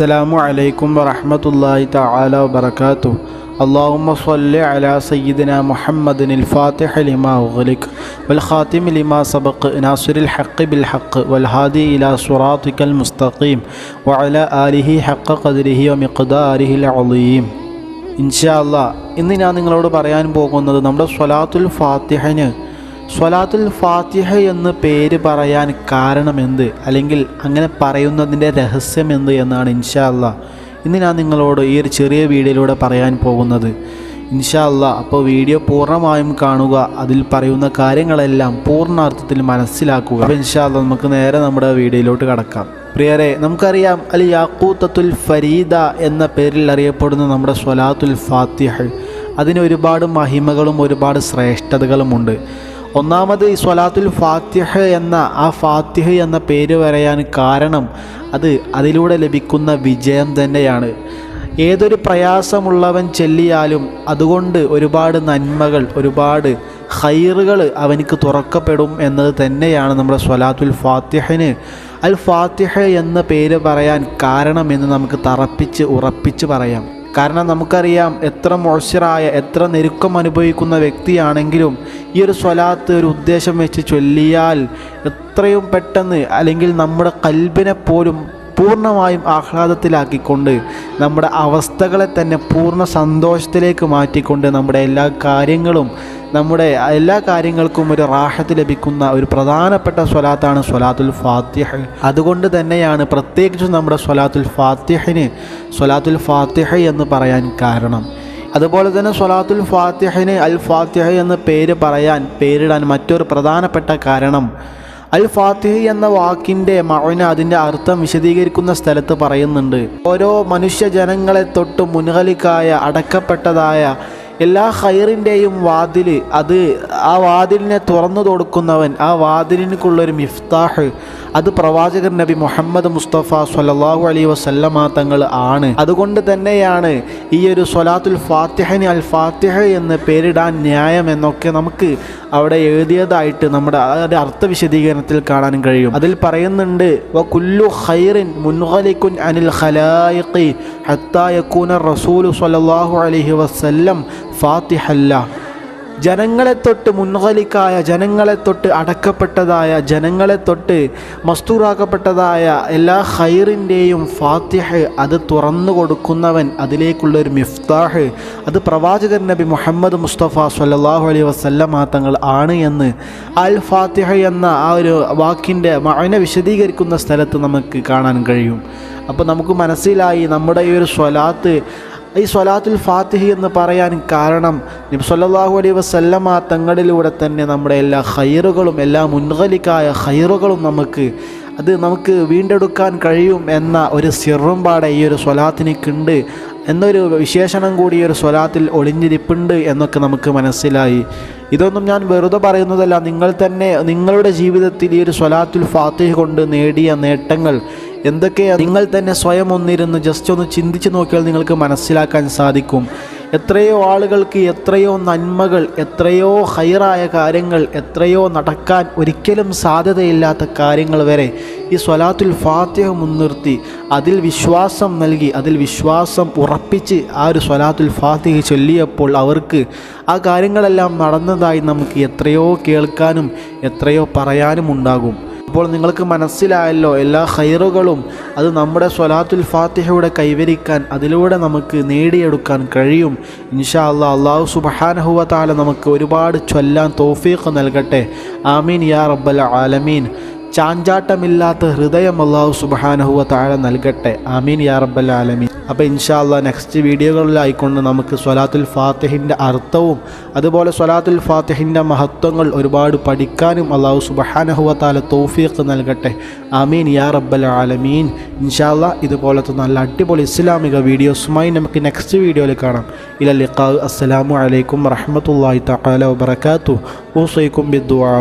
അസ്സലാമു അലൈക്കും വറഹ്മത്തുള്ളാഹി തആല വബറകാതുഹു. അല്ലാഹുമ്മ സ്വല്ലി അലാ സയ്യിദിനാ മുഹമ്മദിനിൽ ഫാത്തിഹി ലിമാ ഉഗ്ലിഖ് വൽ ഖാതിമി ലിമാ സബഖ് നാസിറിൽ ഹഖ് ബിൽ ഹഖ് വൽ ഹാദി ഇലാ സിറാത്തിക്കൽ മുസ്തഖീം വഅലാ ആലിഹി ഹഖ ഖദ്രിഹി വമിഖ്ദാരിഹിൽ അളീം. ഇൻഷാ അല്ലാഹ് ഇന്ന് ഞാൻ നിങ്ങളോട് പറയാൻ പോകുന്നത് നമ്മുടെ സ്വലാത്തുൽ ഫാത്തിഹ എന്ന് പേര് പറയാൻ കാരണമെന്ത്, അല്ലെങ്കിൽ അങ്ങനെ പറയുന്നതിൻ്റെ രഹസ്യമെന്ത് എന്നാണ് ഇൻഷാ അല്ലാഹ് ഇന്ന് ഞാൻ നിങ്ങളോട് ഈ ഒരു ചെറിയ വീഡിയോയിലൂടെ പറയാൻ പോകുന്നത്. ഇൻഷാ അല്ലാഹ് അപ്പോൾ വീഡിയോ പൂർണ്ണമായും കാണുക, അതിൽ പറയുന്ന കാര്യങ്ങളെല്ലാം പൂർണ്ണാർത്ഥത്തിൽ മനസ്സിലാക്കുക. അപ്പോൾ ഇൻഷാ അല്ലാഹ് നമുക്ക് നേരെ നമ്മുടെ വീഡിയോയിലോട്ട് കടക്കാം. പ്രിയരെ, നമുക്കറിയാം അൽ യാഖൂത്തത്തുൽ ഫരീദ എന്ന പേരിൽ അറിയപ്പെടുന്ന നമ്മുടെ സ്വലാത്തുൽ ഫാത്തിഹ, അതിന് ഒരുപാട് മഹിമകളും ഒരുപാട് ശ്രേഷ്ഠതകളുമുണ്ട്. ഒന്നാമത് ഈ സ്വലാത്തുൽ ഫാത്തിഹ എന്ന പേര് പറയാൻ കാരണം അതിലൂടെ ലഭിക്കുന്ന വിജയം തന്നെയാണ്. ഏതൊരു പ്രയാസമുള്ളവൻ ചൊല്ലിയാലും അതുകൊണ്ട് ഒരുപാട് നന്മകൾ, ഒരുപാട് ഖൈറുകൾ അവനിക്ക് തുറക്കപ്പെടും എന്നത് തന്നെയാണ് നമ്മുടെ സ്വലാത്തുൽ ഫാത്തിഹിന് അൽ ഫാത്തിഹ എന്ന പേര് പറയാൻ കാരണമെന്ന് നമുക്ക് ഉറപ്പിച്ച് പറയാം. കാരണം നമുക്കറിയാം, എത്ര മോശറായ, എത്ര ഞെരുക്കം അനുഭവിക്കുന്ന വ്യക്തിയാണെങ്കിലും ഈ ഒരു സ്വലാത്ത് ഒരു ഉദ്ദേശം വെച്ച് ചൊല്ലിയാൽ എത്രയും പെട്ടെന്ന്, അല്ലെങ്കിൽ നമ്മുടെ ഖൽബിനെ പോലും പൂർണ്ണമായും ആഹ്ലാദത്തിലാക്കിക്കൊണ്ട് നമ്മുടെ അവസ്ഥകളെ തന്നെ പൂർണ്ണ സന്തോഷത്തിലേക്ക് മാറ്റിക്കൊണ്ട് നമ്മുടെ എല്ലാ കാര്യങ്ങൾക്കും ഒരു റാഹത്ത് ലഭിക്കുന്ന ഒരു പ്രധാനപ്പെട്ട സ്വലാത്താണ് സ്വലാത്തുൽ ഫാത്തിഹ. അതുകൊണ്ട് തന്നെയാണ് പ്രത്യേകിച്ചും നമ്മുടെ സ്വലാത്തുൽ ഫാത്തിഹ എന്ന് പറയാൻ കാരണം. അതുപോലെ തന്നെ സ്വലാത്തുൽ ഫാത്തിഹിന് അൽ ഫാത്തിഹ എന്ന് പേരിടാൻ മറ്റൊരു പ്രധാനപ്പെട്ട കാരണം, അൽ ഫാത്തിഹ എന്ന വാക്കിൻ്റെ മഅന, അതിൻ്റെ അർത്ഥം വിശദീകരിക്കുന്ന സ്ഥലത്ത് പറയുന്നുണ്ട്, ഓരോ മനുഷ്യജനങ്ങളെ തൊട്ട് മുൻഖലിക്കായ, അടക്കപ്പെട്ടതായ എല്ലാ ഖൈറിൻ്റെയും വാതിൽ, ആ വാതിലിനെ തുറന്നു കൊടുക്കുന്നവൻ, ആ വാതിലിനുള്ളൊരു മിഫ്താഹ്, അത് പ്രവാചകർ നബി മുഹമ്മദ് മുസ്തഫ സ്വല്ലല്ലാഹു അലൈഹി വസല്ലമ തങ്ങൾ ആണ്. അതുകൊണ്ട് തന്നെയാണ് ഈ ഒരു സ്വലാത്തുൽ ഫാത്തിഹിന് അൽ ഫാത്തിഹ എന്ന് പേരിടാൻ ന്യായം എന്നൊക്കെ നമുക്ക് അവിടെ എഴുതിയതായിട്ട് നമ്മുടെ അർത്ഥ വിശദീകരണത്തിൽ കാണാൻ കഴിയും. അതിൽ പറയുന്നുണ്ട്, വകുല്ലു ഖൈറിൻ മുൻഖലികുൻ അനിൽ ഖലായിഖി ഹത്താ യകൂന റസൂലു സ്വല്ലല്ലാഹു അലൈഹി വസല്ലം ഫാത്തിഹല്ല. ജനങ്ങളെ തൊട്ട് മുൻഖലിക്കായ, ജനങ്ങളെ തൊട്ട് അടക്കപ്പെട്ടതായ, ജനങ്ങളെ തൊട്ട് മസ്തൂറാക്കപ്പെട്ടതായ എല്ലാ ഖൈറിൻ്റെയും ഫാത്തിഹ, അത് തുറന്നു കൊടുക്കുന്നവൻ, അതിലേക്കുള്ളൊരു മിഫ്താഹ്, അത് പ്രവാചകൻ നബി മുഹമ്മദ് മുസ്തഫ സ്വല്ലല്ലാഹു അലൈഹി വസല്ലമ തങ്ങൾ ആണ് എന്ന് അൽ ഫാത്തിഹ എന്ന ആ ഒരു വാക്കിൻ്റെ മഅന വിശദീകരിക്കുന്ന സ്ഥലത്ത് നമുക്ക് കാണാൻ കഴിയും. അപ്പോൾ നമുക്ക് മനസ്സിലായി, നമ്മുടെ ഈ സ്വലാത്തുൽ ഫാത്തിഹ എന്ന് പറയാൻ കാരണം നബി സല്ലല്ലാഹു അലൈഹി വസല്ലമ തങ്ങളിലൂടെ തന്നെ നമ്മുടെ എല്ലാ ഖൈറുകളും, എല്ലാ മുൻഖലിക്കായ ഖൈറുകളും നമുക്ക് വീണ്ടെടുക്കാൻ കഴിയും എന്ന ഒരു സിറുംപാടെ ഈ ഒരു സ്വലാത്തിനിക്കുണ്ട് എന്നൊരു വിശേഷണം കൂടി ഈ ഒരു സ്വലാത്തിൽ ഒളിഞ്ഞിരിപ്പുണ്ട് എന്നൊക്കെ നമുക്ക് മനസ്സിലായി. ഇതൊന്നും ഞാൻ വെറുതെ പറയുന്നതല്ല, നിങ്ങൾ തന്നെ നിങ്ങളുടെ ജീവിതത്തിൽ ഈ ഒരു സ്വലാത്തുൽ ഫാത്തിഹ കൊണ്ട് നേടിയ നേട്ടങ്ങൾ എന്തൊക്കെയാണ് നിങ്ങൾ തന്നെ സ്വയം ജസ്റ്റ് ഒന്ന് ചിന്തിച്ച് നോക്കിയാൽ നിങ്ങൾക്ക് മനസ്സിലാക്കാൻ സാധിക്കും. എത്രയോ ആളുകൾക്ക് എത്രയോ നന്മകൾ, എത്രയോ ഖൈറായ കാര്യങ്ങൾ, എത്രയോ നടക്കാൻ ഒരിക്കലും സാധ്യതയില്ലാത്ത കാര്യങ്ങൾ വരെ ഈ സ്വലാത്തുൽ ഫാത്തിഹ മുൻനിർത്തി അതിൽ വിശ്വാസം നൽകി, അതിൽ വിശ്വാസം ഉറപ്പിച്ച് ആ ഒരു സ്വലാത്തുൽ ഫാത്തിഹ ചൊല്ലിയപ്പോൾ അവർക്ക് ആ കാര്യങ്ങളെല്ലാം നടന്നതായി നമുക്ക് എത്രയോ കേൾക്കാനും എത്രയോ പറയാനും ഉണ്ടാകും. അപ്പോൾ നിങ്ങൾക്ക് മനസ്സിലായല്ലോ, എല്ലാ ഖൈറുകളും അത് നമ്മുടെ സ്വലാത്തുൽ ഫാത്തിഹയുടെ കൈവരിക്കാൻ, അതിലൂടെ നമുക്ക് നേടിയെടുക്കാൻ കഴിയും. ഇൻഷാ അല്ലാഹ്. അല്ലാഹു സുബ്ഹാനഹു വ തആല നമുക്ക് ഒരുപാട് ചൊല്ലാൻ തൗഫീഖ് നൽകട്ടെ. ആമീൻ യാ റബ്ബൽ ആലമീൻ. ചാഞ്ചാട്ടമില്ലാത്ത ഹൃദയം അല്ലാഹു സുബ്ഹാനഹു വ തആല നൽകട്ടെ. ആമീൻ യാ റബ്ബൽ ആലമീൻ. അപ്പോൾ ഇൻഷാ അല്ലാഹ് നെക്സ്റ്റ് വീഡിയോകളിലായിക്കൊണ്ട് നമുക്ക് സ്വലാത്തുൽ ഫാത്തിഹിൻ്റെ അർത്ഥവും അതുപോലെ സ്വലാത്തുൽ ഫാത്തിഹിൻ്റെ മഹത്വങ്ങൾ ഒരുപാട് പഠിക്കാനും അല്ലാഹു സുബ്ഹാനഹു വ തആല തൗഫീഖ് നൽകട്ടെ. ആമീൻ യാ റബ്ബൽ ആലമീൻ. ഇൻഷാ അല്ലാഹ് ഇതുപോലത്തെ നല്ല അടിപൊളി ഇസ്ലാമിക വീഡിയോസുമായി നമുക്ക് നെക്സ്റ്റ് വീഡിയോയിൽ കാണാം. ഇലാ ലിഖാ. അസ്സലാമു അലൈക്കും വറഹ്മത്തുള്ളാഹി തആല വബറകാതുഹു. ഊസൈക്കും ബിദ്ദുആ.